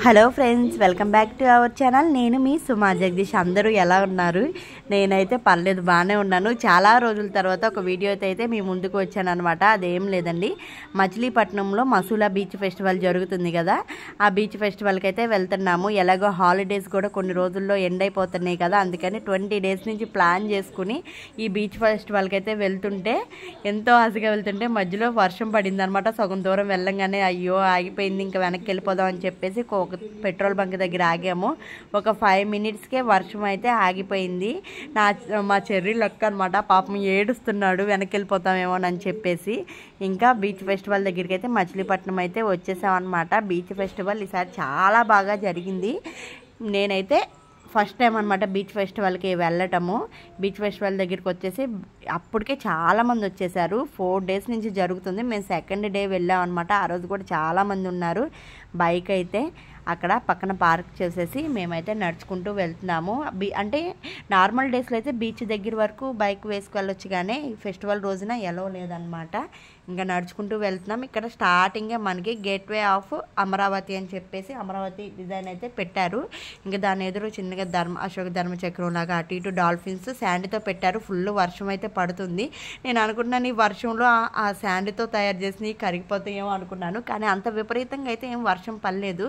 Hello friends, welcome back to our channel. నేను మీ సుమా జగదీష్. అందరూ ఎలా ఉన్నారు? నేనైతే పర్లేదు, బాగానే ఉన్నాను. చాలా రోజుల తర్వాత ఒక వీడియో అయితే మీ ముందుకు వచ్చాను అనమాట. అదేం లేదండి, మచిలీపట్నంలో మసూలా బీచ్ ఫెస్టివల్ జరుగుతుంది కదా, ఆ బీచ్ ఫెస్టివల్కి అయితే వెళ్తున్నాము. ఎలాగో హాలిడేస్ కూడా కొన్ని రోజుల్లో ఎండ్ అయిపోతున్నాయి కదా, అందుకని 20 డేస్ నుంచి ప్లాన్ చేసుకుని ఈ బీచ్ ఫెస్టివల్కి అయితే వెళ్తుంటే, ఎంతో ఆశగా వెళ్తుంటే మధ్యలో వర్షం పడింది అనమాట. సగం దూరం వెళ్ళంగానే అయ్యో ఆగిపోయింది, ఇంకా వెనక్కి వెళ్ళిపోదాం అని చెప్పేసి ఒక పెట్రోల్ బంక్ దగ్గర ఆగాము. ఒక 5 మినిట్స్కే వర్షం అయితే ఆగిపోయింది. మా చెర్రీ లెక్క అనమాట, పాపం ఏడుస్తున్నాడు వెనక్కి వెళ్ళిపోతామేమో అని చెప్పేసి. ఇంకా బీచ్ ఫెస్టివల్ దగ్గరికి అయితే మచిలీపట్నం అయితే వచ్చేసామన్నమాట. బీచ్ ఫెస్టివల్ ఈసారి చాలా బాగా జరిగింది. నేనైతే ఫస్ట్ టైం అనమాట బీచ్ ఫెస్టివల్కి వెళ్ళటము. బీచ్ ఫెస్టివల్ దగ్గరికి వచ్చేసి అప్పటికే చాలామంది వచ్చేసారు. 4 డేస్ నుంచి జరుగుతుంది. మేము సెకండ్ డే వెళ్ళాం అనమాట. ఆ రోజు కూడా చాలామంది ఉన్నారు. బైక్ అయితే అక్కడ పక్కన పార్క్ చేసేసి మేమైతే నడుచుకుంటూ వెళ్తున్నాము. అంటే నార్మల్ డేస్లో అయితే బీచ్ దగ్గర వరకు బైక్ వేసుకెళ్ళొచ్చు, కానీ ఫెస్టివల్ రోజున ఎలో లేదనమాట. ఇంకా నడుచుకుంటూ వెళ్తున్నాం. ఇక్కడ స్టార్టింగే మనకి గేట్వే ఆఫ్ అమరావతి అని చెప్పేసి అమరావతి డిజైన్ అయితే పెట్టారు. ఇంకా దాని ఎదురు చిన్నగా అశోక ధర్మచక్రం లాగా అటు ఇటు డాల్ఫిన్స్ శాండ్తో పెట్టారు. ఫుల్ వర్షం అయితే పడుతుంది. నేను అనుకున్నాను ఈ వర్షంలో ఆ శాండ్తో తయారు చేసి కరిగిపోతాయేమో అనుకున్నాను, కానీ అంత విపరీతంగా అయితే ఏం వర్షం పడలేదు.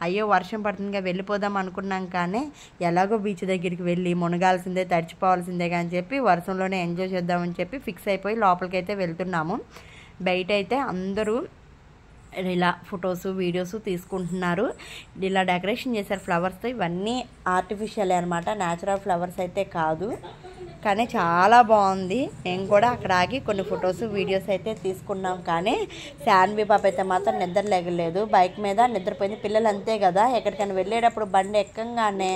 అయ్యో వర్షం పడుతుందిగా వెళ్ళిపోదాం అనుకున్నాం, కానీ ఎలాగో బీచ్ దగ్గరికి వెళ్ళి మునగాల్సిందే, తడిచిపోవాల్సిందే అని చెప్పి వర్షంలోనే ఎంజాయ్ చేద్దామని చెప్పి ఫిక్స్ అయిపోయి లోపలికి అయితే వెళ్తున్నాము. బయట అయితే అందరూ ఇలా ఫొటోస్ వీడియోస్ తీసుకుంటున్నారు. ఇలా డెకరేషన్ చేశారు ఫ్లవర్స్తో. ఇవన్నీ ఆర్టిఫిషియల్ అనమాట, న్యాచురల్ ఫ్లవర్స్ అయితే కాదు, కానీ చాలా బాగుంది. మేము కూడా అక్కడ ఆగి కొన్ని ఫొటోస్ వీడియోస్ అయితే తీసుకున్నాం. కానీ శాన్వి పాప అయితే మాత్రం నిద్ర లేగలేదు, బైక్ మీద నిద్రపోయింది. పిల్లలు అంతే కదా, ఎక్కడికైనా వెళ్ళేటప్పుడు బండి ఎక్కంగానే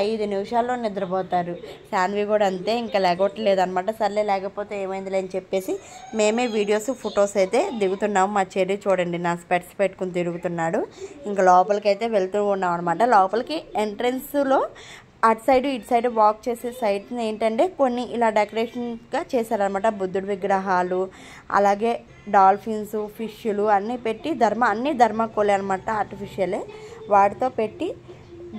5 నిమిషాల్లో నిద్రపోతారు. శాన్వి కూడా అంతే, ఇంకా లేగొట్టలేదు అనమాట. సర్లే లేకపోతే ఏమైందిలే అని చెప్పేసి మేమే వీడియోస్ ఫొటోస్ అయితే దిగుతున్నాము. మా చెర్రీ చూడండి, నా స్పెట్స్ పెట్టుకుని తిరుగుతున్నాడు. ఇంకా లోపలికి అయితే వెళ్తూ ఉన్నాం అనమాట. లోపలికి ఎంట్రన్స్లో అటు సైడ్ ఇటు సైడ్ వాక్ చేసే సైడ్ని ఏంటంటే కొన్ని ఇలా డెకరేషన్గా చేశారనమాట. బుద్ధుడి విగ్రహాలు, అలాగే డాల్ఫిన్స్, ఫిష్లు అన్నీ పెట్టి అన్నీ ధర్మకోలే అనమాట, ఆర్టిఫిషియలే, వాటితో పెట్టి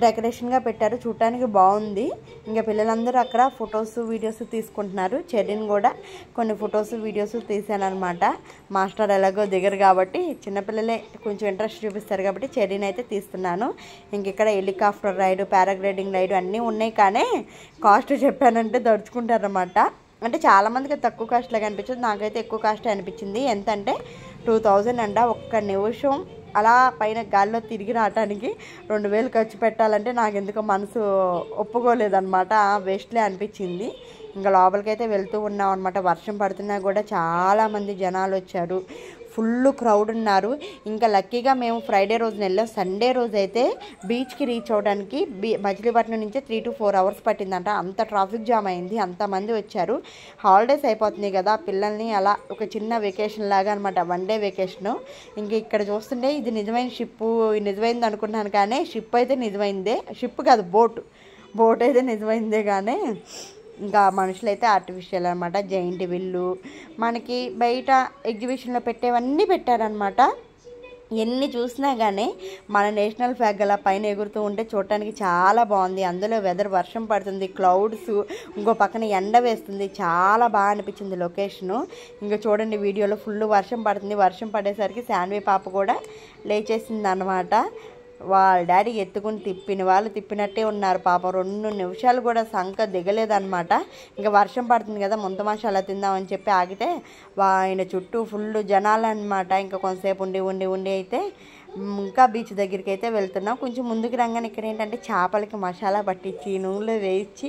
డెకరేషన్గా పెట్టారు. చూడటానికి బాగుంది. ఇంకా పిల్లలందరూ అక్కడ ఫొటోస్ వీడియోస్ తీసుకుంటున్నారు. చెర్రీని కూడా కొన్ని ఫొటోస్ వీడియోస్ తీసానమాట. మాస్టర్ ఎలాగో దిగరు కాబట్టి చిన్నపిల్లలే కొంచెం ఇంట్రెస్ట్ చూపిస్తారు కాబట్టి చెర్రీని అయితే తీస్తున్నాను. ఇంక ఇక్కడ హెలికాప్టర్ రైడ్, పారాగ్లైడింగ్ రైడ్ అన్నీ ఉన్నాయి, కానీ కాస్ట్ చెప్పానంటే దడుచుకుంటారనమాట. అంటే చాలామందికి తక్కువ కాస్ట్లాగా అనిపించింది, నాకైతే ఎక్కువ కాస్ట్ అనిపించింది. ఎంతంటే 2000 అంట. ఒక్క నిమిషం అలా పైన గాల్లో తిరిగి రావటానికి 2000 ఖర్చు పెట్టాలంటే నాకు ఎందుకో మనసు ఒప్పుకోలేదన్నమాట. వేస్ట్లే అనిపించింది. ఇంకా లోపలికైతే వెళ్తూ ఉన్నాం అనమాట. వర్షం పడుతున్నా కూడా చాలామంది జనాలు వచ్చారు, ఫుల్ క్రౌడ్ ఉన్నారు. ఇంకా లక్కీగా మేము ఫ్రైడే రోజున వెళ్ళాం. సండే రోజు అయితే బీచ్కి రీచ్ అవ్వడానికి మచిలీపట్నం నుంచి 3 to 4 అవర్స్ పట్టిందంట. అంత ట్రాఫిక్ జామ్ అయింది, అంతమంది వచ్చారు. హాలిడేస్ అయిపోతున్నాయి కదా, పిల్లల్ని అలా ఒక చిన్న వెకేషన్ లాగా అనమాట, 1 డే వెకేషను. ఇంక ఇక్కడ చూస్తుంటే ఇది నిజమైన షిప్పు, నిజమైంది అనుకున్నాను, కానీ షిప్ అయితే నిజమైందే. షిప్ కాదు, బోట్ అయితే నిజమైందే. కానీ ఇంకా మనుషులైతే ఆర్టిఫిషియల్ అనమాట. జైంట్ విల్లు, మనకి బయట ఎగ్జిబిషన్లో పెట్టేవన్నీ పెట్టారనమాట. ఎన్ని చూసినా కానీ మన నేషనల్ ఫ్లాగ్ అలా పైన ఎగురుతూ ఉంటే చూడటానికి చాలా బాగుంది. అందులో వెదర్ వర్షం పడుతుంది, క్లౌడ్స్, ఇంకో పక్కన ఎండ వేస్తుంది. చాలా బాగా అనిపించింది లొకేషను. ఇంకా చూడండి వీడియోలో ఫుల్ వర్షం పడుతుంది. వర్షం పడేసరికి శాన్వి పాప కూడా లేచేసింది అనమాట. వాళ్ళ డాడీ ఎత్తుకుని తిప్పిన వాళ్ళు తిప్పినట్టే ఉన్నారు పాపం. 2 నిమిషాలు కూడా సంక దిగలేదన్నమాట. ఇంకా వర్షం పడుతుంది కదా, ముంత మసాలా తిందామని చెప్పి ఆగితే ఆయన చుట్టూ ఫుల్ జనాలు అనమాట. ఇంకా కొంతసేపు ఉండి అయితే ఇంకా బీచ్ దగ్గరికి అయితే వెళ్తున్నాం. కొంచెం ముందుకు రాగానే ఇక్కడ ఏంటంటే చేపలకి మసాలా పట్టించి నూనెలో వేయించి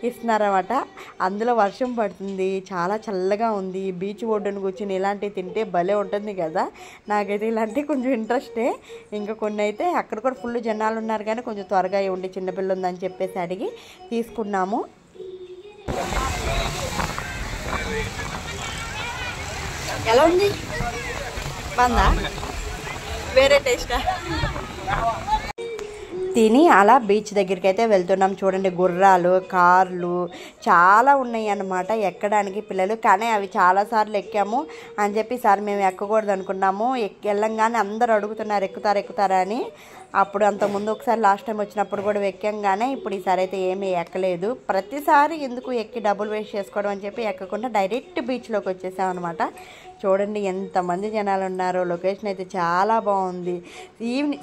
ఇస్తున్నారన్నమాట. అందులో వర్షం పడుతుంది, చాలా చల్లగా ఉంది. బీచ్ ఒడ్డును కూర్చొని ఇలాంటివి తింటే భలే ఉంటుంది కదా. నాకైతే ఇలాంటివి కొంచెం ఇంట్రెస్టే. ఇంకా కొన్ని అయితే అక్కడ కూడా ఫుల్ జనాలు ఉన్నారు, కానీ కొంచెం త్వరగా ఉండి చిన్నపిల్ల ఉందని చెప్పేసి అడిగి తీసుకున్నాము. ఎలా ఉంది? బాగుందా? వేరే టేస్టా? తిని అలా బీచ్ దగ్గరికి అయితే వెళ్తున్నాం. చూడండి గుర్రాలు, కార్లు చాలా ఉన్నాయి అన్నమాట ఎక్కడానికి పిల్లలు. కానీ అవి చాలాసార్లు ఎక్కాము అని చెప్పి ఈసారి మేము ఎక్కకూడదు అనుకున్నాము. వెళ్ళంగానే అందరూ అడుగుతున్నారు ఎక్కుతారా అని. అప్పుడు అంతకుముందు ఒకసారి లాస్ట్ టైం వచ్చినప్పుడు కూడా ఎక్కంగానే, ఇప్పుడు ఈసారి అయితే ఏమీ ఎక్కలేదు. ప్రతిసారి ఎందుకు ఎక్కి డబ్బులు వేస్ట్ చేసుకోవడం అని చెప్పి ఎక్కకుండా డైరెక్ట్ బీచ్లోకి వచ్చేసాం అనమాట. చూడండి ఎంతమంది జనాలు ఉన్నారో. లొకేషన్ అయితే చాలా బాగుంది.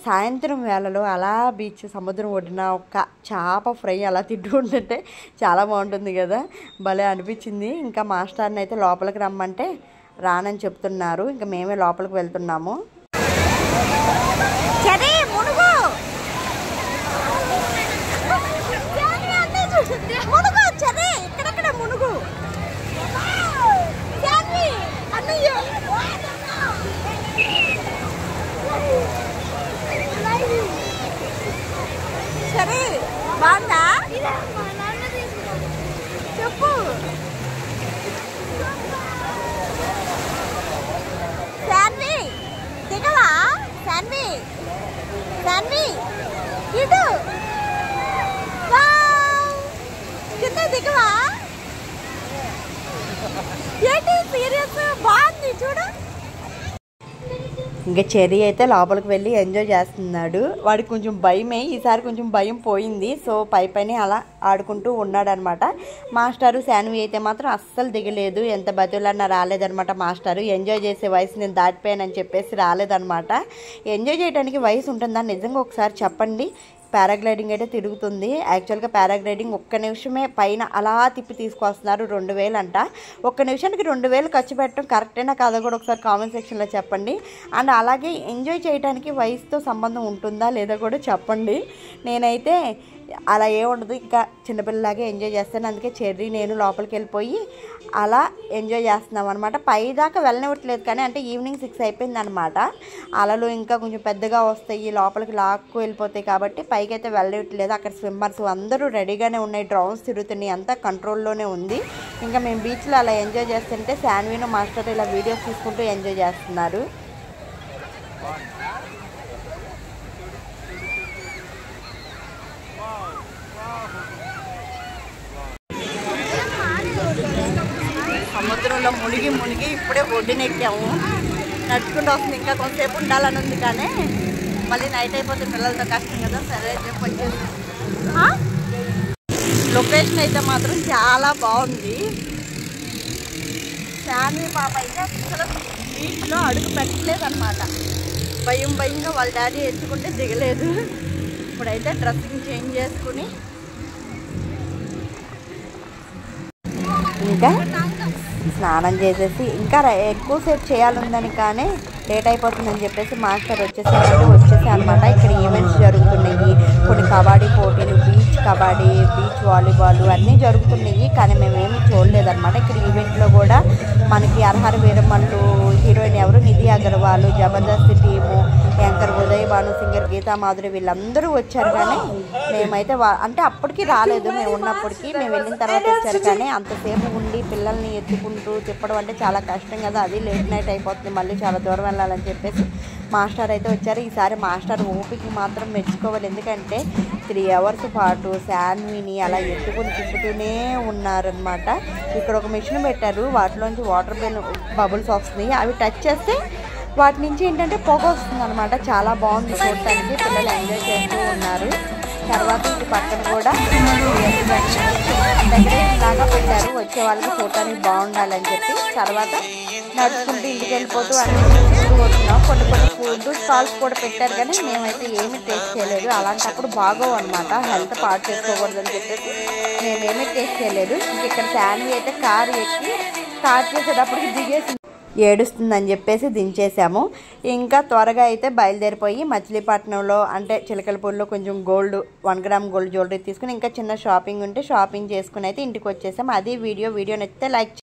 సాయంత్రం వేళలో అలా బీచ్ సముద్రం ఒడ్డున ఒక చేప ఫ్రై అలా తింటూ ఉంటుంటే చాలా బాగుంటుంది కదా, భలే అనిపించింది. ఇంకా మాస్టర్ని అయితే లోపలికి రమ్మంటే రానని చెప్తున్నారు. ఇంకా మేమే లోపలికి వెళ్తున్నాము. సరే బాగుందా చెప్పు. శాన్వి దిగవా? శాన్వి ఇటు కింద దిగవా? ఏంటి సీరియస్? బాగుంది చూడు. ఇంకా చెర్రీ అయితే లోపలికి వెళ్ళి ఎంజాయ్ చేస్తున్నాడు. వాడికి కొంచెం భయమే, ఈసారి కొంచెం భయం పోయింది. సో పైన అలా ఆడుకుంటూ ఉన్నాడనమాట. మాస్టారు శాన్వి అయితే మాత్రం అస్సలు దిగలేదు. ఎంత బతులన్నా రాలేదనమాట. మాస్టారు ఎంజాయ్ చేసే వయసు నేను దాటిపోయానని చెప్పేసి రాలేదనమాట. ఎంజాయ్ చేయడానికి వయసు ఉంటుందా నిజంగా ఒకసారి చెప్పండి. పారాగ్లైడింగ్ అయితే తిరుగుతుంది. యాక్చువల్గా పారాగ్లైడింగ్ ఒక్క నిమిషమే పైన అలా తిప్పి తీసుకొస్తున్నారు. 2000 అంట. ఒక్క నిమిషానికి 2000 ఖర్చు పెట్టడం కరెక్టేనా కాదో కూడా ఒకసారి కామెంట్ సెక్షన్లో చెప్పండి. అండ్ అలాగే ఎంజాయ్ చేయడానికి వయసుతో సంబంధం ఉంటుందా లేదా కూడా చెప్పండి. నేనైతే అలా ఏముండదు, ఇంకా చిన్నపిల్లలాగే ఎంజాయ్ చేస్తాను. అందుకే చెర్రీ నేను లోపలికి వెళ్ళిపోయి అలా ఎంజాయ్ చేస్తున్నాం అనమాట. పైదాకా వెళ్ళనివ్వట్లేదు కానీ, అంటే ఈవినింగ్ 6 అయిపోయింది అనమాట. అలలు ఇంకా కొంచెం పెద్దగా వస్తాయి, లోపలికి లాక్కు వెళ్ళిపోతాయి కాబట్టి పైకి అయితే వెళ్ళనివ్వట్లేదు. అక్కడ స్విమ్మర్స్ అందరూ రెడీగానే ఉన్నాయి, డ్రోన్స్ తిరుగుతున్నాయి, అంతా కంట్రోల్లోనే ఉంది. ఇంకా మేము బీచ్లో అలా ఎంజాయ్ చేస్తుంటే శాన్విను మాస్టర్ ఇలా వీడియోస్ తీసుకుంటూ ఎంజాయ్ చేస్తున్నారు. సముద్రంలో మునిగి ఇప్పుడే ఒడ్డునెక్కాము. నడుచుకుంటూ వస్తుంది. ఇంకా కొంతసేపు ఉండాలని ఉంది కానీ మళ్ళీ నైట్ అయిపోతే పిల్లలతో కష్టం కదా. సరే చెప్పి వచ్చేసి లొకేషన్ అయితే మాత్రం చాలా బాగుంది. శాన్వి పాప అయితే అసలు బీచ్లో అడుగు పెట్టలేదు అనమాట. భయంగా వాళ్ళ డాడీ ఎత్తుకుంటే దిగలేదు. ఇప్పుడైతే డ్రెస్సింగ్ చేంజ్ చేసుకుని ఇంకా స్నానం చేసేసి ఇంకా ఎక్కువసేపు చేయాలందని కానీ లేట్ అయిపోతుందని చెప్పేసి మాస్టర్ వచ్చేసే అనమాట. ఇక్కడ ఈవెంట్స్ జరుగుతున్నాయి, కొన్ని కబడ్డీ పోటీలు, బీచ్ కబడ్డీ, బీచ్ వాలీబాల్ అన్నీ జరుగుతున్నాయి. కానీ మేమేమీ చూడలేదన్నమాట. ఇక్కడ ఈవెంట్లో కూడా మనకి అర్హర వీరమల్లు హీరోయిన్ ఎవరు Nidhi Agarwal, Jabardasth team, anchor Uday Bhanu, singer Geetha Madhuri వీళ్ళందరూ వచ్చారు. కానీ మేమైతే అంటే అప్పటికి రాలేదు, మేము ఉన్నప్పటికీ. మేము వెళ్ళిన తర్వాత వచ్చారు. కానీ అంతసేపు ఉండి పిల్లల్ని ఎత్తుకుంటూ తిప్పడం అంటే చాలా కష్టం కదా. అది లేట్ నైట్ అయిపోతుంది, మళ్ళీ చాలా దూరం వెళ్ళాలని చెప్పేసి మాస్టర్ అయితే వచ్చారు. ఈసారి మాస్టర్ ఓపిక మాత్రం మెచ్చుకోవాలి. ఎందుకంటే 3 అవర్స్ పాటు శాన్విని అలా ఎత్తుకుని తిప్పుతూనే ఉన్నారనమాట. ఇక్కడ ఒక మిషన్ పెట్టారు, వాటిలోంచి వాటర్ బబుల్స్ వస్తున్నాయి. అవి టచ్ చేస్తే వాటి నుంచి ఏంటంటే పొగ వస్తుంది అనమాట. చాలా బాగుంది చూడటానికి, పిల్లలు ఎంజాయ్ చేస్తూ ఉన్నారు. తర్వాత ఇంటి పక్కన కూడా డెకరేషన్ లాగా పెట్టారు, వచ్చే వాళ్ళకి చూడటానికి బాగుండాలని చెప్పి. తర్వాత నడుచుకుంటూ ఇంటికి వెళ్ళిపోతూ అన్నీ చూస్తూ వస్తున్నాం. కొన్ని ఫుడ్ స్టాల్స్ కూడా పెట్టారు కానీ మేమైతే ఏమీ టేస్ట్ చేయలేదు. అలాంటప్పుడు బాగోవు అనమాట, హెల్త్ పాడు చేసుకోకూడదని చెప్పేసి మేమేమీ టేస్ట్ చేయలేదు. ఇక్కడ శాన్వి అయితే కారు ఎక్కి స్టార్ట్ చేసేటప్పటికి దిగేసి ఏడుస్తుందని చెప్పేసి దించేసాము. ఇంకా త్వరగా అయితే బయలుదేరిపోయి మచిలీపట్నంలో అంటే చిలకలపూడిలో కొంచెం గోల్డ్ 1 గ్రామ్ గోల్డ్ జ్యువెలరీ తీసుకుని ఇంకా చిన్న షాపింగ్ ఉంటే షాపింగ్ చేసుకుని అయితే ఇంటికి వచ్చేసాము. అది వీడియో నచ్చితే లైక్